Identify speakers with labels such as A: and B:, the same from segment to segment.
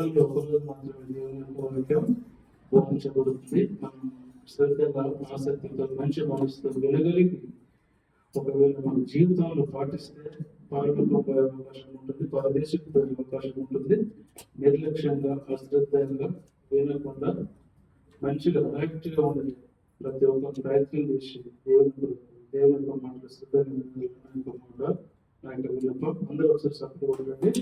A: ఒకరోజు మాత్రమే దేవుని వాక్యం బోధించబడుతుంది. మనం శ్రద్ధగా ఆసక్తితో మంచి మనసుతో వినగలిగి ఒకవేళ మన జీవితంలో పాటిస్తే పాలనకు పోయే అవకాశం ఉంటుంది, పరదేశకు పోయే అవకాశం ఉంటుంది. నిర్లక్ష్యంగా అశ్రద్ధంగా వినకుండా మంచిగా యాక్టివ్గా ఉండాలి. ప్రతి ఒక్క ప్రయత్నం చేసి దేవుని మాటలు శ్రద్ధగా నా యొక్క విన్నపం. అందరూ ఒకసారి సపోర్ట్ కొట్టండి.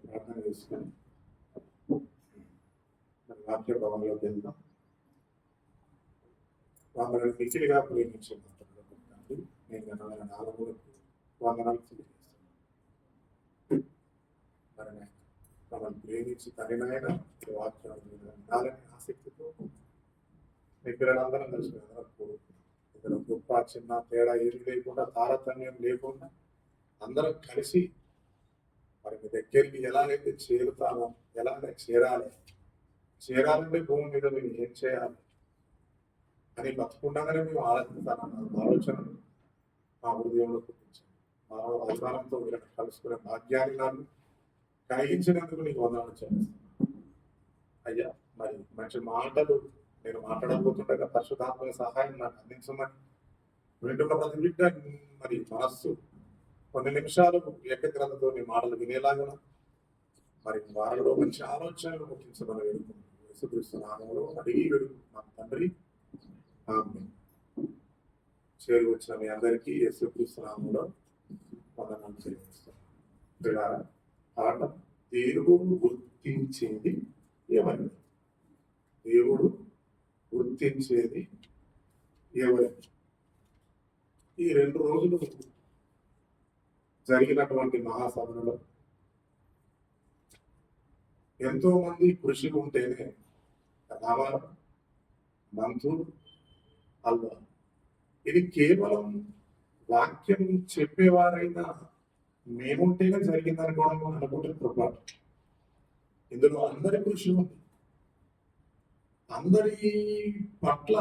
B: ప్రార్థన చేసుకొని వాక్య భావంలోకి వెళ్దాం. వాళ్ళని మిక్కిలిగా ప్రేమించే మాట్లాడుకుంటాను. నేను ఘనమైన నాలుగులకు వందనాలు తెలియజేస్తాను. మమ్మల్ని ప్రేమించి తగినైన వాక్యం వినాలని ఆసక్తితో మీ పిల్లలందరం కలిసి ఇక్కడ గొప్ప చిన్న తేడా ఏది లేకుండా, తారతమ్యం లేకుండా అందరం కలిసి మరి మీ దగ్గరికి ఎలాగైతే చేరుతామో, ఎలాగైతే చేరాలంటే భూమి మీద మేము ఏం చేయాలి అని బతుకుండగానే మేము ఆలోచిస్తానన్న ఆలోచన మా హృదయంలో పుట్టించాను. మరో అభిమానంతో వీళ్ళని కలుసుకునే భాగ్యాన్ని నాకు కలిగించినందుకు నీకు వందనాలు చేస్తాను అయ్యా. మరి మంచి మాటలు నేను మాట్లాడబోతుండగా పరిశుద్ధాత్మక సహాయం నాకు అందించమని వింటున్న ప్రతి బిడ్డ మరి మనస్సు కొన్ని నిమిషాలు ఏకగ్రతతో నీ మాటలు వినేలాగా మరి వారిలో మంచి ఆలోచనలు పుట్టించమని వేడుకుంటున్నాను. యేసుక్రీస్తునామములో అడిగి వేడుకుంటున్నాను తండ్రి, ఆమేన్. చేరి వచ్చిన మీ అందరికీ యేసుక్రీస్తునామములో వందనాలు చెల్లిస్తున్నాను. పాట దేవుడు గుర్తించేది ఎవరిని? దేవుడు గుర్తించేది ఎవరిని? ఈ 2 రోజులు జరిగినటువంటి మహాసభలో ఎంతో మంది కృషి ఉంటేనే రామారావు, మంత్రులు, అల్వా ఇది కేవలం వాక్యం చెప్పేవారైనా మేముంటేనే జరిగిందనుకోవడం అనుకుంటే పొరపాటు. ఇందులో అందరి కృషి ఉంది. అందరి పట్ల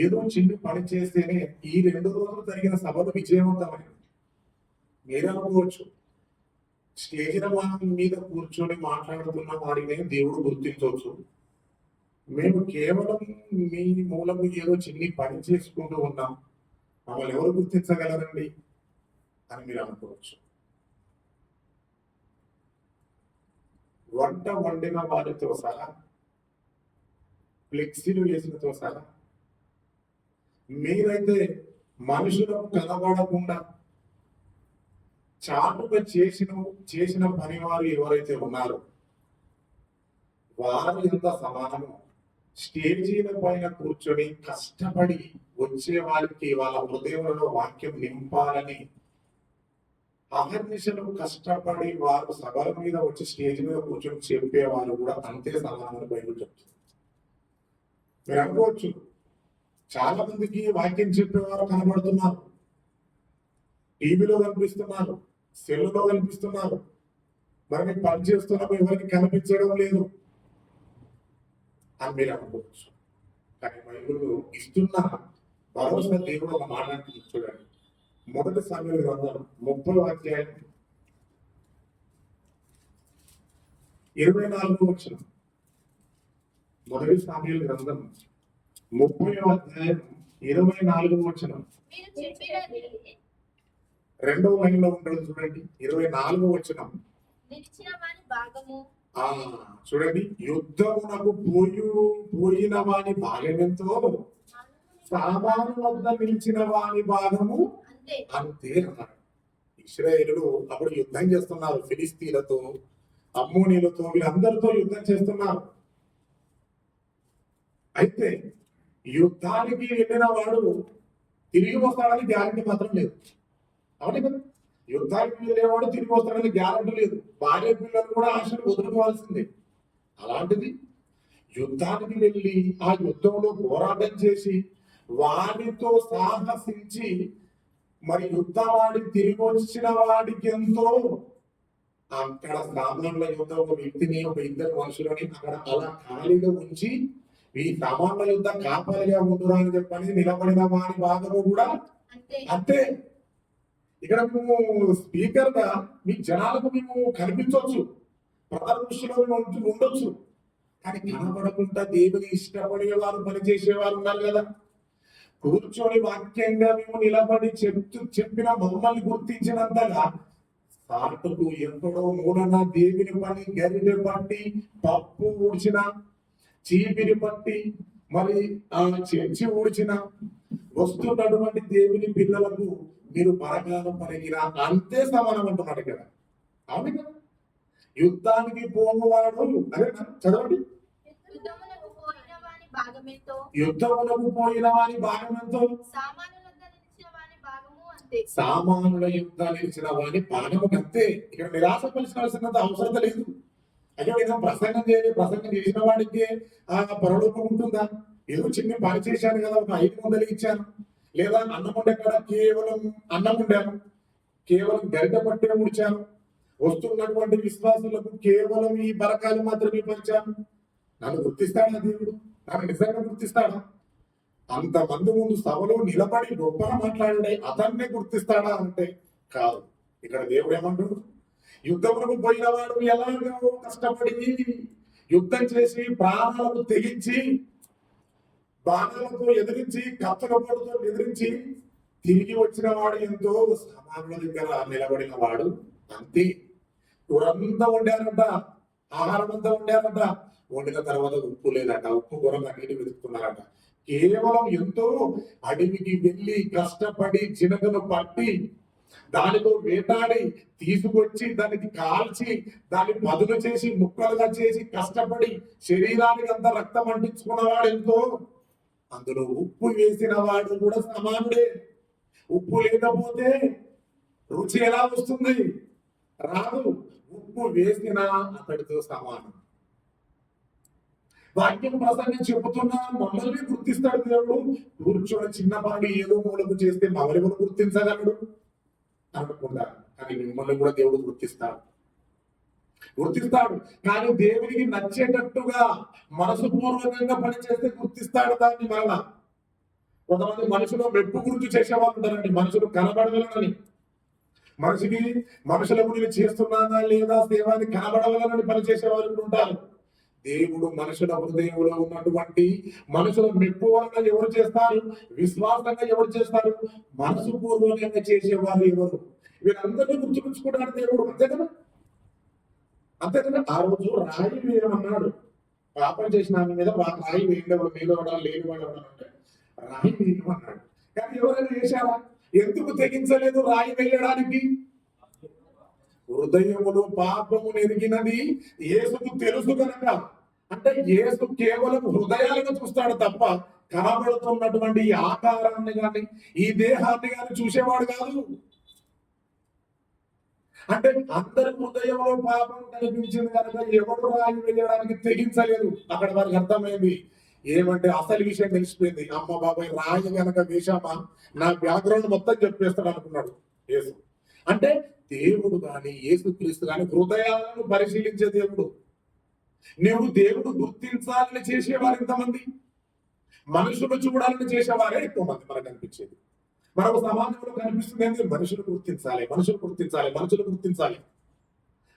B: ఏదో చిన్న పని చేస్తేనే ఈ 2 రోజులు జరిగిన సభలు విజయవంతమైనవి. మీరే అనుకోవచ్చు, స్టేజిన మీద కూర్చొని మాట్లాడుతున్న వారినే దేవుడు గుర్తించవచ్చు, మేము కేవలం మీ మూలము ఏదో చిన్ని పని చేసుకుంటూ ఉన్నాం, మమ్మల్ని ఎవరు గుర్తించగలరండి అని మీరు అనుకోవచ్చు. వంట వండిన వారితో సహా, ఫ్లెక్సీలు వేసినతో సహా, మీరైతే మనుషులకు కనబడకుండా చాటుగా చేసిన పని వారు ఎవరైతే ఉన్నారో వారు ఎంత సమానమో స్టేజీల పైన కూర్చొని కష్టపడి వచ్చే వారికి వాళ్ళ హృదయంలో వాక్యం నింపాలని అహర్నిశలు కష్టపడి వారు సభల మీద వచ్చి స్టేజ్ మీద కూర్చొని చెప్పేవారు కూడా అంతే సమానమని బైబిల్ చెప్తుంది. మీరు అనుకోవచ్చు, చాలా మందికి వాక్యం చెప్పేవారు కనబడుతున్నారు, టీవీలో కనిపిస్తున్నారు, సెల్లులో కనిపిస్తున్నారు, మరి మీకు పని చేస్తున్నప్పుడు ఎవరికి కనిపించడం లేదు అని మీరు అనుకోవచ్చు. కానీ బైబిల్ ఇస్తున్న భరోసా దేవుడు ఒక మాట చూడండి. 1 సమూయేలు గ్రంథం 30వ అధ్యాయం 24వ వచనం. 1 సమూయేలు గ్రంథం 30వ అధ్యాయం 24వ వచనం. 2వ లైన్లో ఉండదు చూడండి, 24వ వచనం. చూడండి, యుద్ధమునకు పోయిన వాని భాగం ఎంతో సామాను వద్ద నిలిచిన వాని భాగము అంతే అన్నాడు. ఇశ్రాయేలులు అప్పుడు యుద్ధం చేస్తున్నారు, ఫిలిస్తీన్లతో, అమ్మోనీలతో, వీళ్ళందరితో యుద్ధం చేస్తున్నారు. అయితే యుద్ధానికి వెళ్ళిన వాడు తిరిగి వస్తాడని గ్యారంటీ మాత్రం లేదు. అవును కదా, యుద్ధానికి వెళ్ళేవాడు తిరిగి వస్తాడని గ్యారంటీ లేదు. భార్య పిల్లలు కూడా ఆశను వదులుకోవాల్సిందే. అలాంటిది యుద్ధానికి వెళ్ళి ఆ యుద్ధంలో పోరాటం చేసి వాడితో సాహసించి మరి యుద్ధవాడి తిరిగి వచ్చిన వాడికి ఎంతో అక్కడ సామాన్ల యుద్ధ ఒక వ్యక్తిని ఒక ఇద్దరు మనుషులని అక్కడ అలా ఖాళీగా ఉంచి ఈ సామాన్ల యుద్ధ కాపలిగా ఉంటున్నా అని చెప్పని నిలబడిన వారి భాగము కూడా అంతే. ఇక్కడ మేము స్పీకర్ గా మీ జనాలకు మేము కనిపించవచ్చు, ప్రధాన దృష్టిలో మేము ఉండొచ్చు, కానీ కనబడకుండా దేవుని ఇష్టపడేవారు పనిచేసేవారు ఉన్నారు కదా. కూర్చొని వాక్యంగా మేము నిలబడి చెప్పిన మమ్మల్ని గుర్తించినంతగా సాటుకు ఎంతడో మూడన దేవుని పని గరిటె పట్టి పప్పు ఊడ్చిన చీపిరి పట్టి మరి చెంచి ఊడ్చిన వస్తున్నటువంటి దేవుని పిల్లలకు మీరు పరకాలం పలిగిన అంతే సమానం అంటున్నాడు ఇక్కడ. అవును కదా, యుద్ధానికి పోవాడు అదే చదవండి, యుద్ధమునకు పోయిన వాని భాగమెంతో సామానుల యుద్ధాలు నిలిచిన వాని భాగము అంతే. ఇక్కడ నిరాశపరచాల్సినంత అవసరం లేదు. అయ్యో నేను ప్రసంగం చేసిన వాడికి ఆ పరలోకం ఉంటుందా? ఏదో చిన్న పని చేశాను కదా, ఒక 500 ఇచ్చాను, లేదా అన్నం ఉండే కాడ కేవలం అన్నం ఉండాను, కేవలం గరిట పట్టిన ముడిచాను, వస్తున్నటువంటి విశ్వాసులకు కేవలం ఈ బరకాలు మాత్రమే పంచాను. నన్ను గుర్తిస్తాడా దేవుడు? నన్ను నిజంగా గుర్తిస్తాడా? అంతమంది ముందు సభలో నిలబడి గొప్పగా మాట్లాడే అతన్నే గుర్తిస్తాడా అంటే కాదు. ఇక్కడ దేవుడు ఏమంటాడు, యుద్ధములకు పోయిన వాడు ఎలాగో కష్టపడి యుద్ధం చేసి ప్రాణాలకు తెగించి బాణాలతో ఎదిరించి కత్తులతో ఎదిరించి తిరిగి వచ్చిన వాడు ఎంతో సమానుల దగ్గర నిలబడిన వాడు అంతే. కూరంతా వండారంట, ఆహారం అంతా వండారంట, వండిన తర్వాత ఉప్పు లేదట, ఉప్పు కూర నీటి వెతుకుతున్నారట. కేవలం ఎంతో అడవికి వెళ్ళి కష్టపడి జినగను పట్టి దానితో వేటాడి తీసుకొచ్చి దానికి కాల్చి దాన్ని పదును చేసి ముక్కలుగా చేసి కష్టపడి శరీరానికి అంత రక్తం అంటించుకున్నవాడు ఎంతో. అందులో ఉప్పు వేసిన వాడు కూడా సమానుడే. ఉప్పు లేకపోతే రుచి ఎలా వస్తుంది? రాదు. ఉప్పు వేసినా అతడితో సమానం. వాక్యం ప్రసంగం చెబుతున్నా మమ్మల్ని గుర్తిస్తాడు దేవుడు. కూర్చొని చిన్నపాటి ఏదో మూలకు చేస్తే మమ్మల్ని కూడా గుర్తించగలడు అనుకుంటా, కానీ మిమ్మల్ని కూడా దేవుడు గుర్తిస్తాడు. కానీ దేవునికి నచ్చేటట్టుగా మనసుపూర్వకంగా పనిచేస్తే గుర్తిస్తాడు దాన్ని. మరలా కొంతమంది మనుషులు మెప్పు గురించి చేసేవాళ్ళు ఉంటారండి, మనుషులు కనబడగలనని, మనుషుల గురించి చేస్తున్నానా లేదా సేవాన్ని కనబడగలనని పనిచేసే వాళ్ళు ఉంటారు. దేవుడు మనుషుల హృదయంలో ఉన్నటువంటి మనుషుల మెప్పు వలన ఎవరు చేస్తారు? విశ్వాసంగా ఎవరు చేస్తారు? మనసు పూర్వకంగా చేసేవారు ఎవరు? వీరందరినీ గుర్తుపుచ్చుకుంటాడు దేవుడు. అంతే కదా. ఆ రోజు రాయి వేయమన్నాడు. పాపం చేసిన ఆమె మీద రాయి వేయడం మీద లేని వాడు అంటే రాయి వేయమన్నాడు. కానీ ఎవరైనా వేశారా? ఎందుకు తెగించలేదు రాయి వేయడానికి? హృదయములు పాపము ఎరిగినది యేసుకు తెలుసు కనుక. అంటే యేసు కేవలం హృదయాలను చూస్తాడు తప్ప కనబడుతున్నటువంటి ఈ ఆకారాన్ని కానీ ఈ దేహాన్ని కానీ చూసేవాడు కాదు. అంటే అందరి హృదయంలో పాపం కనిపించింది కనుక ఎవడు రాయి వేయడానికి తెగించలేదు. అక్కడ వారికి అర్థమైంది ఏమంటే అసలు విషయం తెలిసిపోయింది. అమ్మ బాబాయ్ రాయి కనుక వేశామా నా బ్యాక్గ్రౌండ్ మొత్తం చెప్పేస్తాడు అనుకున్నాడు యేసు. అంటే దేవుడు గాని యేసుక్రీస్తు గాని హృదయాలను పరిశీలించే దేవుడు. నువ్వు దేవుడు గుర్తించాలని చేసేవారు ఎంతమంది? మనుషులు చూడాలని చేసేవారే ఎక్కువ మంది మనకు కనిపించేది. మనకు సమాజంలో కనిపిస్తుంది ఏంటి? మనుషులు గుర్తించాలి.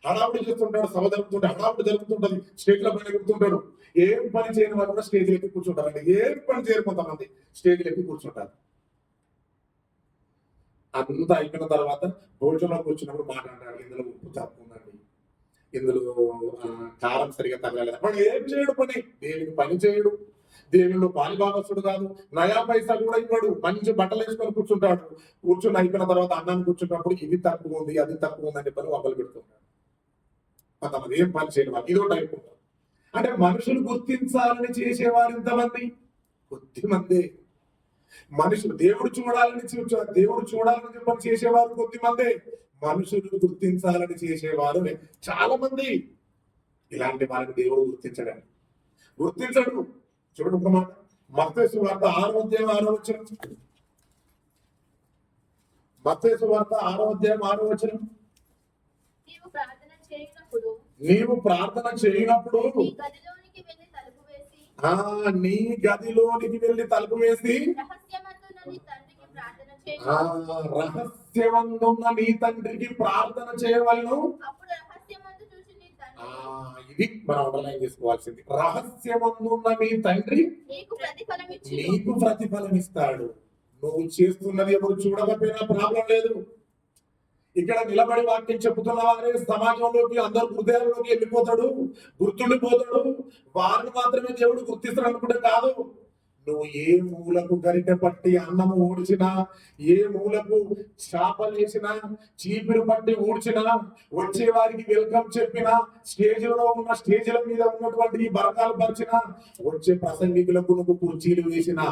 B: హడావుడి చేస్తుంటాడు, సభ జరుగుతుంటే హడావుడి జరుగుతుంటది, స్టేజ్ల పైన ఎగురుతుంటాడు. ఏం పని చేయని వాళ్ళు కూడా స్టేజ్లు ఎక్కి కూర్చుంటారండి. ఏం పని చేయరు కొంతమంది స్టేజ్లు ఎక్కి కూర్చుంటారు. అంతా అయిపోయిన తర్వాత భోజనంలోకి వచ్చినప్పుడు మాట్లాడాడు, ఇందులో ఉప్పు తక్కువ ఉందండి, ఇందులో కారం సరిగా తగలలేదు. వాడు ఏం చేయడు పని, దేవుని పని చేయడు, దేవుళ్ళు పాలిభాగస్తుడు కాదు, నయా పైసా కూడా ఇవ్వడు. మంచి బట్టలు వేసుకొని కూర్చుంటాడు. కూర్చుని అయిపోయిన తర్వాత అన్నాన్ని కూర్చున్నప్పుడు ఇది తక్కువ ఉంది అది తక్కువ ఉంది అని పని మొదలు పెడుతుంటాడు. కొంతమంది ఏం పని చేయడం ఇదో టైప్ ఉంటారు. అంటే మనుషులు గుర్తించాలని చేసేవారు ఎంతమంది? కొద్దిమంది. మనుషులు దేవుడు చూడాలని చెప్పని చేసేవారు కొద్దిమంది. మనుషులు గుర్తించాలని చేసేవారు చాలా మంది. ఇలాంటి వారిని దేవుడు గుర్తించడానికి గుర్తించడు. చూడండి ఒక మాట, మత్తయి సువార్త 6వ అధ్యాయం 6వ వచనం. మత్తయి సువార్త 6వ అధ్యాయం 6వ వచనం.
C: నీవు ప్రార్థన చేయనప్పుడు
B: నీవు ప్రార్థన చేయనప్పుడు
C: నీ గదిలోనికి వెళ్ళి తలుపు వేసి
B: నీ గదిలోనికి వెళ్ళి తలుపు వేసి
C: రహస్యమందున నీ తండ్రికి ప్రార్థన చేయి.
B: రహస్యమందున్న నీ తండ్రికి ప్రార్థన చేయవలను.
C: అప్పుడు రహస్యమందు చూసి నీ తండ్రి
B: ఇది మనం అండర్లైన్ చేసుకోవాల్సింది. రహస్యమందున్న నీ తండ్రి
C: నీకు ప్రతిఫలం ఇచ్చి
B: నీకు ప్రతిఫలం ఇస్తాడు. నువ్వు చేస్తున్నది ఎవరు చూడకపోయినా ప్రాబ్లం లేదు. ఇక్కడ నిలబడి వాక్యం చెబుతున్న వారే సమాజంలోకి, అందరు హృదయాల్లోకి వెళ్ళిపోతాడు, గుర్తుండిపోతాడు. వారిని మాత్రమే దేవుడు గుర్తిస్తాడు అనుకుంటే కాదు. నువ్వు ఏ మూలకు గరిటె పట్టి అన్నము ఊడ్చినా, ఏ మూలకు చేపలేసినా, చీపిరి పట్టి ఊడ్చినా, వచ్చే వారికి వెల్కమ్ చెప్పినా, స్టేజ్ల మీద ఉన్నటువంటి బరకాలు పరిచినా, వచ్చే ప్రసంగికులకు నువ్వు కుర్చీలు వేసినా,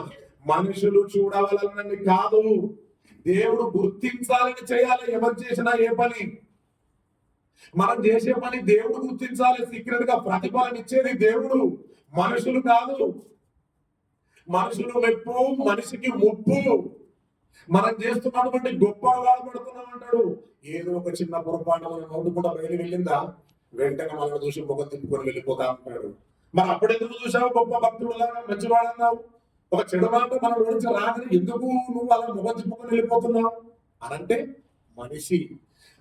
B: మనుషులు చూడవాలని కాదు, దేవుడు గుర్తించాలని చేయాలి. ఎవరు చేసినా ఏ పని, మనం చేసే పని దేవుడు గుర్తించాలి. సీక్రెట్ గా ప్రతిఫలం ఇచ్చేది దేవుడు, మనుషులు కాదు. మనుషులు మెప్పు, మనిషికి ముప్పు. మనం చేస్తున్నటువంటి గొప్పగా పడుతున్నాం అంటాడు. ఏదో ఒక చిన్న పొరపాటు మనం నోటు కూడా బయలు వెళ్ళిందా, వెంటనే మనం చూసి ముఖం తిప్పుకొని వెళ్ళిపోతా అంటాడు. మరి అప్పుడెందుకు చూసావు గొప్ప భక్తుడులాగా మంచివాడన్నావు? ఒక చెడు మాట మన గురించి రాదని ఎందుకు నువ్వు అలా ముఖం తిప్పుకొని వెళ్ళిపోతున్నావు అనంటే, మనిషి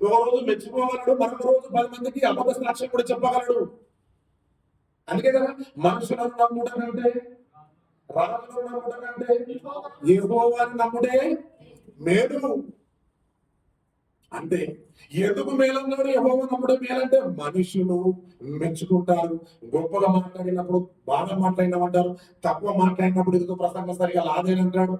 B: ఒక రోజు మెచ్చుకోగలడు, మరొక రోజు 10 మందికి అబద్ధ సాక్ష్యం కూడా చెప్పగలడు. అందుకే కదా మనుషులను నమ్ముట కంటే, రాజులను నమ్ముట కంటే యెహోవాని నమ్ముడే మేలు. అంటే ఎందుకు మేలన్నాడు? యెహోవా నమ్ముడే మేలంటే మనుషులు మెచ్చుకుంటారు. గొప్పగా మాట్లాడినప్పుడు బాగా మాట్లాడినామంటారు, తక్కువ మాట్లాడినప్పుడు ఎందుకు ప్రసంగం సరిగా లాదేనంటాడు.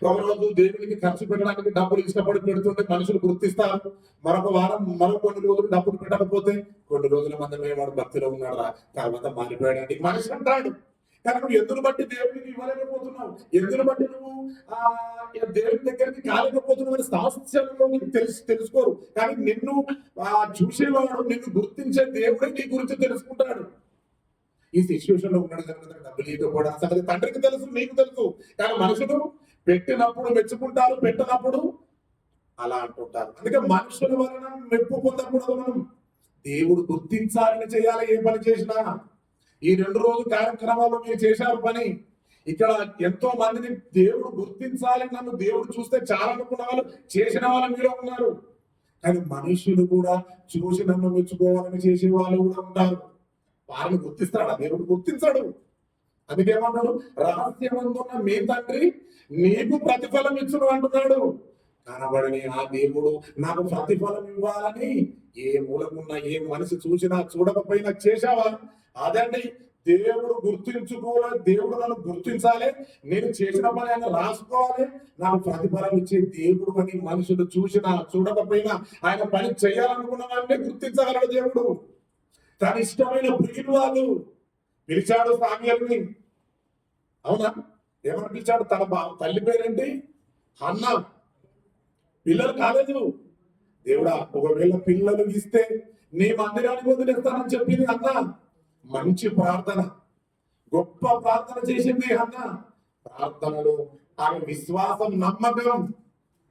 B: ఒకరోజు దేవునికి ఖర్చు పెట్టడానికి డబ్బులు ఇష్టపడి పెడుతుంటే మనుషులు గుర్తిస్తారు. మరొక వారం, మరొక కొన్ని రోజులు డబ్బులు పెట్టకపోతే కొన్ని రోజుల మంది వాడు భక్తిలో ఉన్నాడు, తర్వాత మారిపోయాడు మనిషి అంటాడు. కానీ నువ్వు ఎందును బట్టి దేవునికి ఇవ్వలేకపోతున్నావు, ఎందును బట్టి నువ్వు దేవుని దగ్గరికి కాలేకపోతున్నావు అని సమస్యలలో నీకు తెలుసుకోరు. కానీ నిన్ను చూసేవాడు, నిన్ను గుర్తించే దేవుడే నీ గురించి తెలుసుకుంటాడు. ఈ సిచ్యువేషన్ లో ఉన్నాడు కనుక డబ్బులు ఇవ్వకపోవడం అసలు తండ్రికి తెలుసు, నీకు తెలుసు. కానీ మనుషులు పెట్టినప్పుడు మెచ్చుకుంటారు, పెట్టినప్పుడు అలా అంటుంటారు. అందుకే మనుషుల వలన మెప్పు పొందకూడదు. మనం దేవుడు గుర్తించాలని చేయాలి. ఏ పని చేసినా ఈ 2 రోజు కార్యక్రమాల్లో మీరు చేశారు పని, ఇక్కడ ఎంతో మందిని దేవుడు గుర్తించాలి, నన్ను దేవుడు చూస్తే చాలా అనుకున్న వాళ్ళు, చేసిన వాళ్ళు మీలో ఉన్నారు. కానీ మనుషులు కూడా చూసి నన్ను మెచ్చుకోవాలని చేసే వాళ్ళు కూడా ఉంటారు. వారిని గుర్తిస్తాడా? దేవుడు గుర్తించాడు. అందుకేమన్నాడు? రహస్యమందున్న మీ తండ్రి నీకు ప్రతిఫలం ఇచ్చును అంటున్నాడు. కనబడని ఆ దేవుడు నాకు ప్రతిఫలం ఇవ్వాలని ఏ మూలకున్న ఏ మనిషి చూసినా చూడకపోయినా చేశావా? అదండి దేవుడు గుర్తించుకోవాలి. దేవుడు నన్ను గుర్తించాలి, నేను చేసిన పని ఆయన రాసుకోవాలి, నాకు ప్రతిఫలం ఇచ్చే దేవుడు అని మనుషులు చూసినా చూడకపోయినా ఆయన పని చేయాలనుకున్న వారిని గుర్తించగలడు దేవుడు. తన ఇష్టమైన ప్రియులు వాళ్ళు పిలిచాడు సామ్యూయల్ని. అవునా? ఏమని పిలిచాడు? తన తల్లి పేరేంటి? హన్నా. పిల్లలు కాలేదు. దేవుడా ఒకవేళ పిల్లలు ఇస్తే నీ మందిరానికి వదిలేస్తానని చెప్పింది అన్న. మంచి ప్రార్థన, గొప్ప ప్రార్థన చేసింది అన్న. ప్రార్థనలో ఆమె విశ్వాసం, నమ్మకం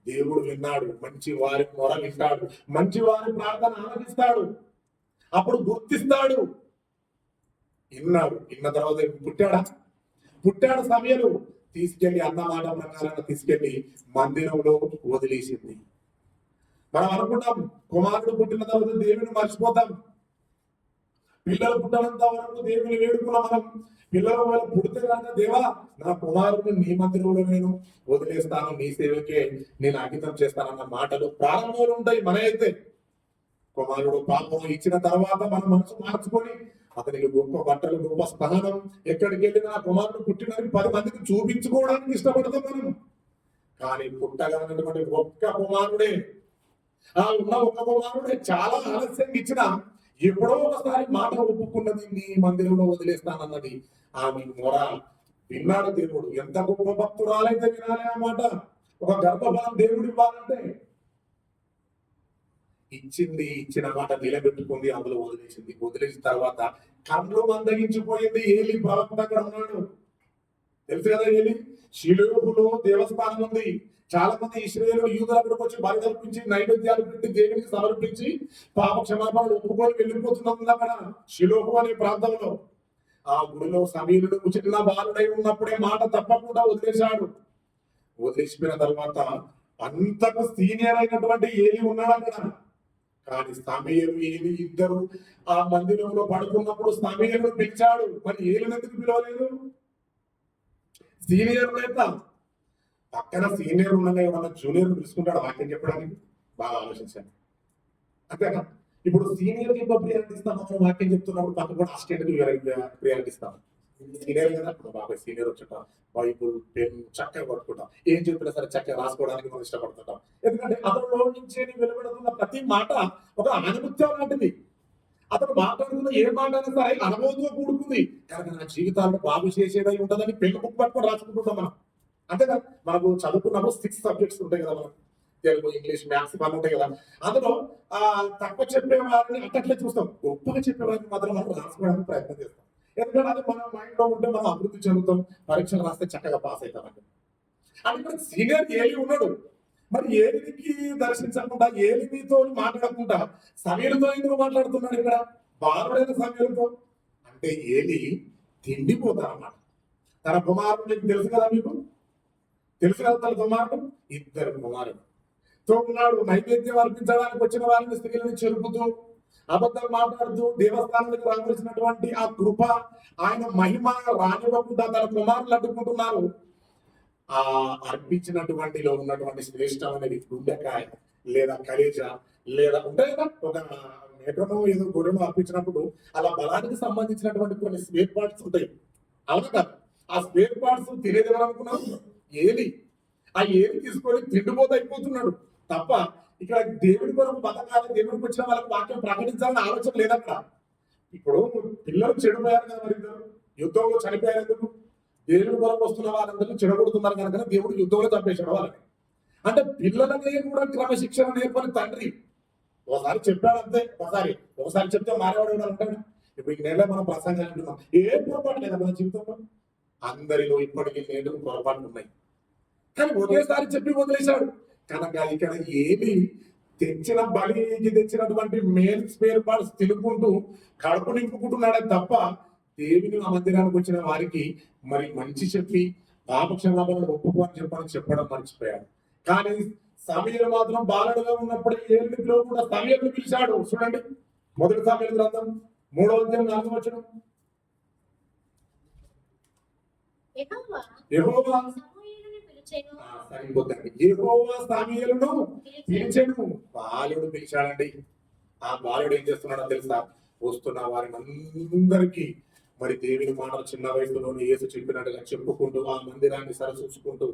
B: దేవుడు విన్నాడు. మంచి వారి మొర వింటాడు, మంచి వారి ప్రార్థన ఆలకిస్తాడు, అప్పుడు గుర్తిస్తాడు. విన్నాడు. విన్న తర్వాత పుట్టాడు సమయలు తీసుకెళ్లి అన్న మాట ప్రకారంగా తీసుకెళ్లి మందిరంలో వదిలేసింది. మనం అనుకుంటాం కుమారుడు పుట్టిన తర్వాత దేవుని మర్చిపోతాం, పిల్లలు పుట్టినంత వరకు దేవుని వేడుకున్నాం. మనం పిల్లలు పుడితే కనుక దేవా నా కుమారుడిని నీ మందిరంలో నేను వదిలేస్తాను, నీ సేవకే నేను అంకితం చేస్తానన్న మాటలు ప్రారంభంలో ఉంటాయి. మన అయితే కుమారుడు పాపం ఇచ్చిన తర్వాత మన మనసు మార్చుకొని అతనికి గొప్ప బట్టలు, గొప్ప స్థానం, ఎక్కడికి వెళ్ళినా కుమారుడు పుట్టినని 10 మందికి చూపించుకోవడానికి ఇష్టపడతాం మనం. కానీ పుట్టగలనటువంటి ఒక్క కుమారుడే, ఉన్న ఒక్క కుమారుడే చాలా ఆలస్యంగా ఇచ్చిన, ఎప్పుడో ఒకసారి మాట ఒప్పుకున్నది, నీ మందిరంలో వదిలేస్తానన్నది. ఆమె మొర విన్నాడు దేవుడు. ఎంత గొప్ప భక్తురాలైతే వినాలి ఆ మాట. ఒక గర్భఫలం దేవుడు ఇవ్వాలంటే ఇచ్చిన మాట నిలబెట్టుకుంది, అందులో వదిలేసిన తర్వాత కళ్ళు మందగించిపోయింది. ఏలి ప్రవక్త అక్కడ ఉన్నాడు, తెలుసు కదా. ఏలి షిలోహులో దేవస్థానం ఉంది. చాలా మంది ఇశ్రాయేలు యూదులు అక్కడికి వచ్చి బలి అర్పించి నైవేద్యాలు పెట్టి దేవునికి సమర్పించి పాప క్షమాపణలు ఒప్పుకొని వెళ్ళిపోతున్నాం అక్కడ షిలోహు అనే ప్రాంతంలో. ఆ గుడిలో సమీరుడు చిన్న బాలుడై ఉన్నప్పుడే మాట తప్పకుండా వదిలేశాడు. వదిలేసిపోయిన తర్వాత అంతకు సీనియర్ అయినటువంటి ఏలి ఉన్నాడు అక్కడ. కానీ సమీరు ఏలి ఇద్దరు ఆ మందిరంలో పడుకున్నప్పుడు సమీరుడు పిలిచాడు. మరి ఏలిని ఎందుకు పిలవలేదు? సీనియర్ నేత పక్కన సీనియర్ ఉండగా ఏమన్నా జూనియర్ పిలుచుకుంటాడు వాక్యం చెప్పడానికి? బాగా ఆలోచించాను, అంతేనా? ఇప్పుడు సీనియర్ కి ఎక్కువ ప్రియారిటీ ఇస్తాం, మనం వాక్యం చెప్తున్నప్పుడు పక్క కూడా అసిస్టెంట్ కి ప్రియారిటీ ఇస్తాం. సీనియర్ కదా, బాబాయ్ సీనియర్ వచ్చట బైబుల్ పెన్ చక్కగా పట్టుకుంటాం, ఏం చెప్పినా సరే చక్కగా రాసుకోవడానికి మనం ఇష్టపడుతుంటాం. ఎందుకంటే అతనిలో నుంచి వెలువడుతున్న ప్రతి మాట ఒక ఆనుభూత్యం లాంటిది. అతను మాట్లాడుతున్న ఏ మాట అయినా సరే అనుభవంతో కూడుకుంది. కనుక నా జీవితాలను బాగు చేసేదై ఉంటుందని పెన్ను బుక్ పట్టుకొని రాసుకుంటుంటాం మనం, అంతేగా. మనకు చదువుకున్నప్పుడు 6 సబ్జెక్ట్స్ ఉంటాయి కదా, మనం తెలుగు, ఇంగ్లీష్, మ్యాథ్స్ ఇవన్నీ ఉంటాయి కదా. అందులో తక్కువ చెప్పే వారిని అట్లే చూస్తాం, గొప్పగా చెప్పే వారిని మాత్రం మనం రాసుకోవడానికి ప్రయత్నం చేస్తాం. ఎందుకంటే అది మన మైండ్ లో ఉంటే మనం అభివృద్ధి చెందుతాం, పరీక్షలు రాస్తే చక్కగా పాస్ అవుతామండి. అంటే ఇప్పుడు సీనియర్ ఏలి ఉన్నాడు, మరి ఏలికి దర్శించకుండా ఏలితో మాట్లాడకుండా సమీరుతో ఎందుకు మాట్లాడుతున్నాడు ఇక్కడ? బాలుడైన సమీరుతో అంటే ఏలి తిండిపోతారన్నమాట. తన కుమారుడు మీకు తెలుసు కదా, మీకు తెలుసు కదా తన కుమారుడు, 2 కుమారుడు తో ఉన్నాడు. నైవేద్యం అర్పించడానికి వచ్చిన వారిని స్త్రీలను చెరుపుతూ అబద్ధాలు మాట్లాడుతూ దేవస్థానానికి రావాల్సినటువంటి ఆ కృప, ఆయన మహిమ రానివ్వకుండా తన కుమారులు అడ్డుకుంటున్నారు. ఆ అర్పించినటువంటిలో ఉన్నటువంటి శ్రేష్టమైనది గుండెకాయ లేదా కలేజ లేదా ఉంటాయి కదా, ఒక మేకను ఏదో గొర్రెను అర్పించినప్పుడు అలా బలానికి సంబంధించినటువంటి కొన్ని స్పేర్ పార్ట్స్ ఉంటాయి, అవును కదా. ఆ స్పేర్ పార్ట్స్ తినేది ఎవరనుకున్నావు? ఏలి. ఆ ఏలి తీసుకొని తిండిపోతే అయిపోతున్నాడు తప్ప ఇక్కడ దేవుడి కొరకు బతకాలి, దేవుడికి వచ్చిన వాళ్ళకి వాక్యం ప్రకటించాలని ఆలోచన లేదక్కడ. ఇప్పుడు పిల్లలు చెడిపోయారు కదా, మరి ఇద్దరు యుద్ధంలో చనిపోయారు ఎందుకు? దేవుడి కొరకు వస్తున్న వారందరూ చెడగొడుతున్నారు కనుక దేవుడు యుద్ధంలో చంపేశాడు వాళ్ళని. అంటే పిల్లలనే కూడా క్రమశిక్షణ నేర్పని తండ్రి ఒకసారి చెప్పాడు అంతే, ఒకసారి చెప్తే మారేవాడు కూడా ఉంటాడు. ఇప్పుడు ఈ నెల మనం ప్రసంగాలు అంటున్నాం, ఏం పొరపాటు లేదా మన జీవితంలో? అందరిలో ఇప్పటికీ నేడు పొరపాట్లు ఉన్నాయి, కానీ ఒకేసారి చెప్పి వదిలేశాడు. కనుక ఇక్కడ ఏమి తెచ్చిన బలికి తెచ్చినటువంటి మేల్ స్పేర్ పార్ట్స్ తినుకుంటూ కడుపు నింపుకుంటున్నాడే తప్ప దేవుని ఆ మందిరానికి వచ్చిన వారికి మరి మంచి చెప్పి పాపక్షమాపణను ఒప్పుకోని చెప్పడం మర్చిపోయాడు. కానీ సమీరు మాత్రం బాలుడుగా ఉన్నప్పుడు ఏలిలో కూడా సమీరుని పిలిచాడు. చూడండి, 1 సమూయేలు గ్రంథం 3వ అధ్యాయం 4వ వచనం. యెహోవా సరిపోతండి, యెహోవా సమూయేలును పిలిచెను. బాలుడు పిలిచాడండి. ఆ బాలుడు ఏం చేస్తున్నాడో తెలుసా? వస్తున్న వారిని అందరికీ మరి దేవుని మాటలు చిన్న వయసులోనే యేసు చెప్పినట్టుగా చెప్పుకుంటూ ఆ మందిరాన్ని సరసూచుకుంటూ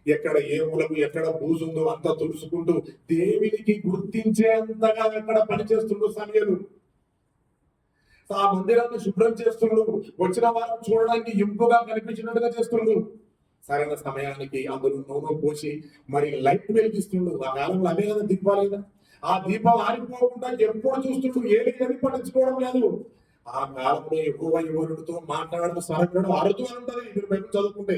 B: ఎక్కడ ఏ మూలకు ఎక్కడ బూజు ఉందో అంత తుడుచుకుంటూ దేవునికి గుర్తించేంతగా ఎక్కడ పనిచేస్తుండో సమూయేలు. ఆ మందిరాన్ని శుభ్రం చేస్తుండు, వచ్చిన వారిని చూడడానికి ఇంపుగా కనిపించినట్టుగా చేస్తుండు. సరైన సమయానికి అందులో నూనె పోసి మరి లైట్ వెలిగిస్తుండు. ఆ కాలంలో అదే కదా దీపాలు కదా, ఆ దీపం ఆరిపోకుండా ఎప్పుడు చూస్తుండు, ఏది పట్టించుకోవడం లేదు. ఆ కాలంలో యెహోవా ఎవరితో మాట్లాడడం స్వరంలో అరుదు అని ఉంటది. మీరు బైబిల్ చదువుకుంటే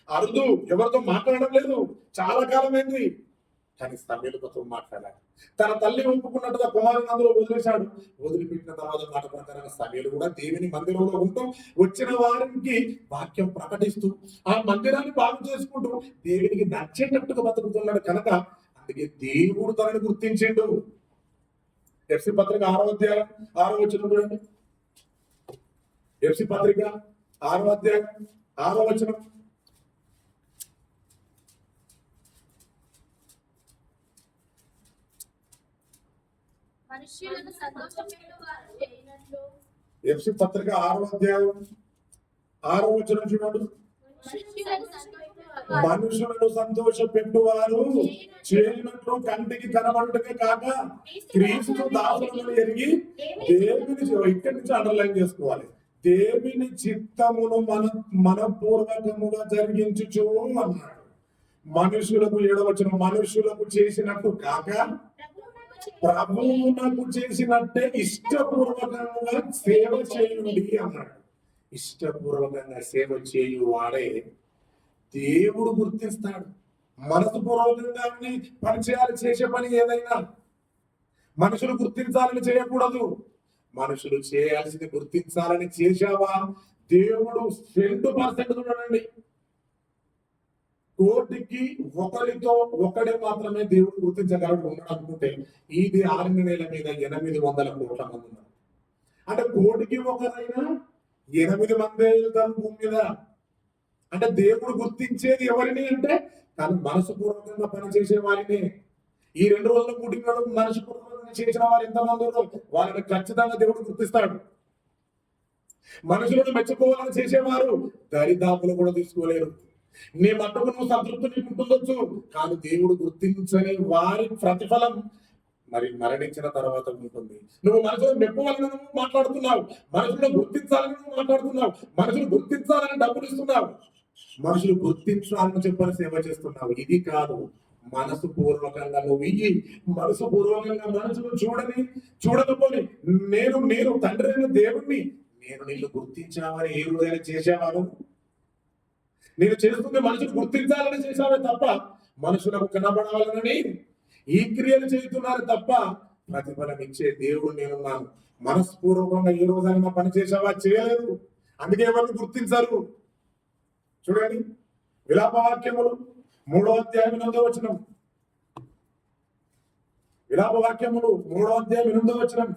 B: అరుదు, ఎవరితో మాట్లాడడం లేదు, చాలా కాలమైంది. కానీ సమూయేలుతో మాట్లాడాడు. తన తల్లి ఒప్పుకున్నట్టుగా కుమారుని అందులో వదిలేశాడు. వదిలిపెట్టిన తర్వాత మాట ప్రకారంగా సమూయేలు కూడా దేవుని మందిరంలో ఉంటూ వచ్చిన వారికి వాక్యం ప్రకటిస్తూ ఆ మందిరాన్ని బాగు చేసుకుంటూ దేవునికి నచ్చేటట్టుగా బతుకుతున్నాడు కనుక అందుకే దేవుడు తనని గుర్తించిండు. ఎఫ్సి పత్రిక 6వ అధ్యాయం 6వ వచనం చూడండి. ఎఫ్సి పత్రిక 6వ అధ్యాయం 6వ వచనం.
C: మనుష్యులను సంతోషపెట్టువారు చేయనట్లు.
B: ఎఫ్సి పత్రిక 6వ అధ్యాయం 6వ వచనం చూడండి. మనుషులను సంతోష పెట్టువారు చేయనట్లు కంటికి కనబడుటమే కాక క్రీస్తు దాసులను ఎరిగి దేవుని ఇక్కడి నుంచి అండర్లైన్ చేసుకోవాలి. దేవుని చిత్తమును మనపూర్వకముగా జరిగించుచు అన్నాడు. మనుషులకు 7వ వచనం, మనుషులకు చేసినట్టు కాక ప్రభువునకు చేసినట్టే ఇష్టపూర్వకంగా సేవ చేయండి అన్నాడు. ఇష్టపూర్వకంగా సేవ చేయు వాడే దేవుడు గుర్తిస్తాడు. మనసుపూర్వకంగానే పరిచయాలు చేసే పని ఏదైనా మనుషులు గుర్తించాలని చేయకూడదు. మనుషులు చేయాల్సింది గుర్తించాలని చేశావా, దేవుడు 2% చూడండి. కోటికి ఒకరితో ఒకడే మాత్రమే దేవుడు గుర్తించగలడు ఉన్నాడు అనుకుంటే, ఇది 6 నెలల మీద 800 కోట్ల మంది ఉన్నారు. అంటే కోటికి ఒకరైనా 8 మందే వెళ్తారు భూమి మీద. అంటే దేవుడు గుర్తించేది ఎవరిని అంటే తను మనసుపూర్వకంగా పనిచేసే వారిని. ఈ 2 రోజుల పుట్టినోడు మనసుపూర్వకంగా చేసిన వారు ఎంతమంది ఉన్నారో వాళ్ళని ఖచ్చితంగా దేవుడు గుర్తిస్తాడు. మనుషులను మెచ్చుకోవాలని చేసేవారు దరిదాపులు కూడా తీసుకోలేరు. నీ మట్టుకు నువ్వు సంతృప్తి నీకు ఉంటుండొచ్చు, కానీ దేవుడు గుర్తించని వారి ప్రతిఫలం మరి మరణించిన తర్వాత ఉంటుంది. నువ్వు మనుషులు మెప్పుకోవాలని నువ్వు మాట్లాడుతున్నావు, మనుషులను గుర్తించాలని నువ్వు మాట్లాడుతున్నావు, మనుషులు గుర్తించాలని డబ్బులు ఇస్తున్నావు, మనుషులు గుర్తించాలని చెప్పని సేవ చేస్తున్నావు. ఇది కాదు. మనసు పూర్వకంగా నువ్వు ఇయ్యి. మనసు పూర్వకంగా మనుషులు చూడకపోని నేను తండ్రి అయిన దేవుణ్ణి, నేను నిన్ను గుర్తించావని ఏ రోజైనా చేసేవాను? నేను చేస్తుంది మనుషులు గుర్తించాలని చేశావే తప్ప మనుషులకు కనబడాలని ఈ క్రియలు చేస్తున్నారు తప్ప ప్రతిఫలం ఇచ్చే దేవుడు నేనున్నాను. మనస్పూర్వకంగా ఏ రోజైనా పని చేసావా? చేయలేదు. అందుకే ఎవరిని గుర్తించారు. చూడండి, విలాపవాక్యములు 3వ అధ్యాయం 8వ వచనం. విలాపవాక్యములు 3వ అధ్యాయం 8వ వచనం.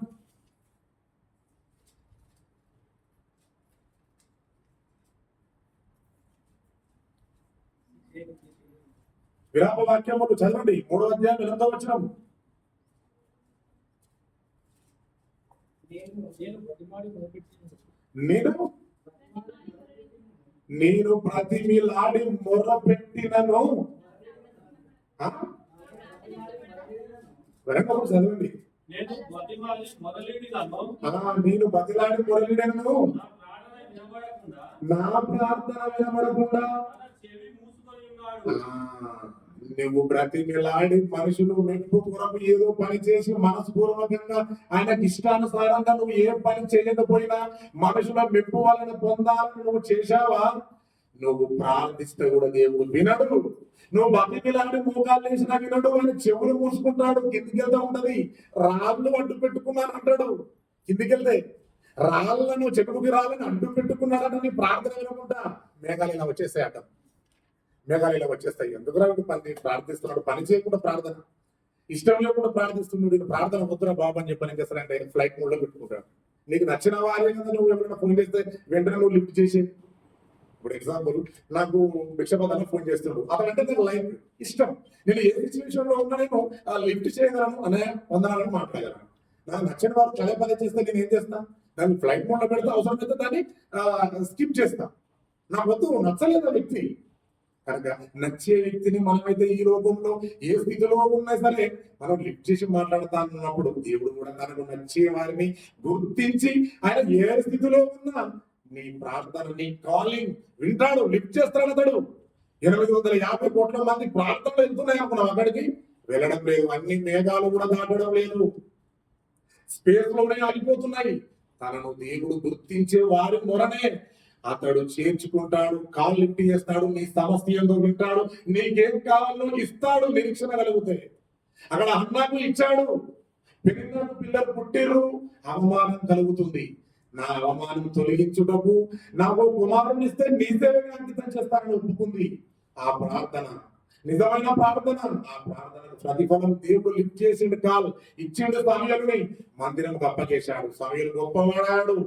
B: విలాపవాక్యములు చదవండి, 3వ అధ్యాయం 8వ వచనం. నేను ప్రతిమిలాడి మొర్ర పెట్టినను. చదవండి. నేను బతిలాడి మొరలిడను, నా ప్రార్థన వినబడకుండా. నువ్వు బ్రతిమిలాడి మనుషులు మెప్పు కొరకు ఏదో పని చేసి మనస్పూర్వకంగా ఆయనకి ఇష్టానుసారంగా నువ్వు ఏ పని చేయకపోయినా మనుషుల మెప్పు వలన పొందాలని నువ్వు చేశావా? నువ్వు ప్రార్థిస్తే కూడా దేవుడు వినడు. నువ్వు బతిమిలాడి మోకాలు వేసినా వినడు. ఆయన చెవులు మూసుకుంటాడు. కిందికి వెళ్తా ఉంటది. రాళ్ళు అడ్డు పెట్టుకున్నాను అంటాడు. కిందికి వెళ్తే రాళ్ళను చెట్టుకి రాళ్ళని అడ్డు పెట్టుకున్నాడని నీ ప్రార్థన వినకుండా మేఘాలు ఇలా వచ్చేస్తాయి అట. మేఘాలు ఇలా వచ్చేస్తాయి. ఎందుకు రాడు? పని ప్రార్థిస్తున్నాడు, పని చేయకుండా ప్రార్థన, ఇష్టం లేకుండా ప్రార్థిస్తున్నాడు. ఇది ప్రార్థన వద్దురా బాబు అని చెప్పని ఏం చేస్తాడంటే ఫ్లైట్ మోడ్ లో పెట్టుకుంటాడు. నీకు నచ్చిన వారే కదా నువ్వు ఎవరైనా ఫోన్ చేస్తే వెంటనే నువ్వు లిఫ్ట్ చేసి. ఇప్పుడు ఎగ్జాంపుల్, నాకు భిక్షపదాన్ని ఫోన్ చేస్తున్నాడు, అతనంటే నాకు లైఫ్ ఇష్టం. నేను ఏ సిచ్యువేషన్ లో ఉన్నా నేను లిఫ్ట్ చేయగలను అనే వందనాలను మాట్లాడగలను. నాకు నచ్చిన వారు పదే చేస్తే నేను ఏం చేస్తా? దాన్ని ఫ్లైట్ మోడ్ లో పెడితే అవసరం అయితే దాన్ని స్కిప్ చేస్తా. నాకు వద్దు, నచ్చలేదు ఆ వ్యక్తి. కనుక నచ్చే వ్యక్తిని మనమైతే ఈ లోకంలో ఏ స్థితిలో ఉన్నా సరే మనం లిఫ్ట్ చేసి మాట్లాడుతా అన్నప్పుడు దేవుడు కూడా తనకు నచ్చే వారిని గుర్తించి ఆయన ఏ స్థితిలో ఉన్నా నీ ప్రార్థన, నీ కాలింగ్ వింటాడు, లిఫ్ట్ చేస్తాడు. అతడు 850 కోట్ల మంది ప్రార్థనలు వెళ్తున్నాయి అనుకున్నాం, అక్కడికి వెళ్ళడం లేదు. అన్ని మేఘాలు కూడా దాటడం లేదు, స్పేస్ లోనే ఆగిపోతున్నాయి. తనను దేవుడు గుర్తించే వారి మొరనే అతడు చేర్చుకుంటాడు, కాల్ లిఫ్ట్ చేస్తాడు, నీ సమస్య ఏందో వింటాడు, నీకేం కావాలో ఇస్తాడు. నిరీక్షణ కలిగితే అక్కడ హన్నాకు ఇచ్చాడు. పెరిగినకు పిల్లలు పుట్టిరు, అవమానం కలుగుతుంది. నా అవమానం తొలగించుటకు నాకు కుమారుని ఇస్తే నీ సేవగా అంకితం చేస్తానని ఒప్పుకుంది. ఆ ప్రార్థన నిజమైన ప్రార్థన. ఆ ప్రార్థనకు ప్రతిఫలం దేవుడు లిఫ్ట్ చేసిండు, కాల్ ఇచ్చిండు. సమయాన్ని మందిరం గొప్పచేశాడు. సమయాలు గొప్పవాడాడు.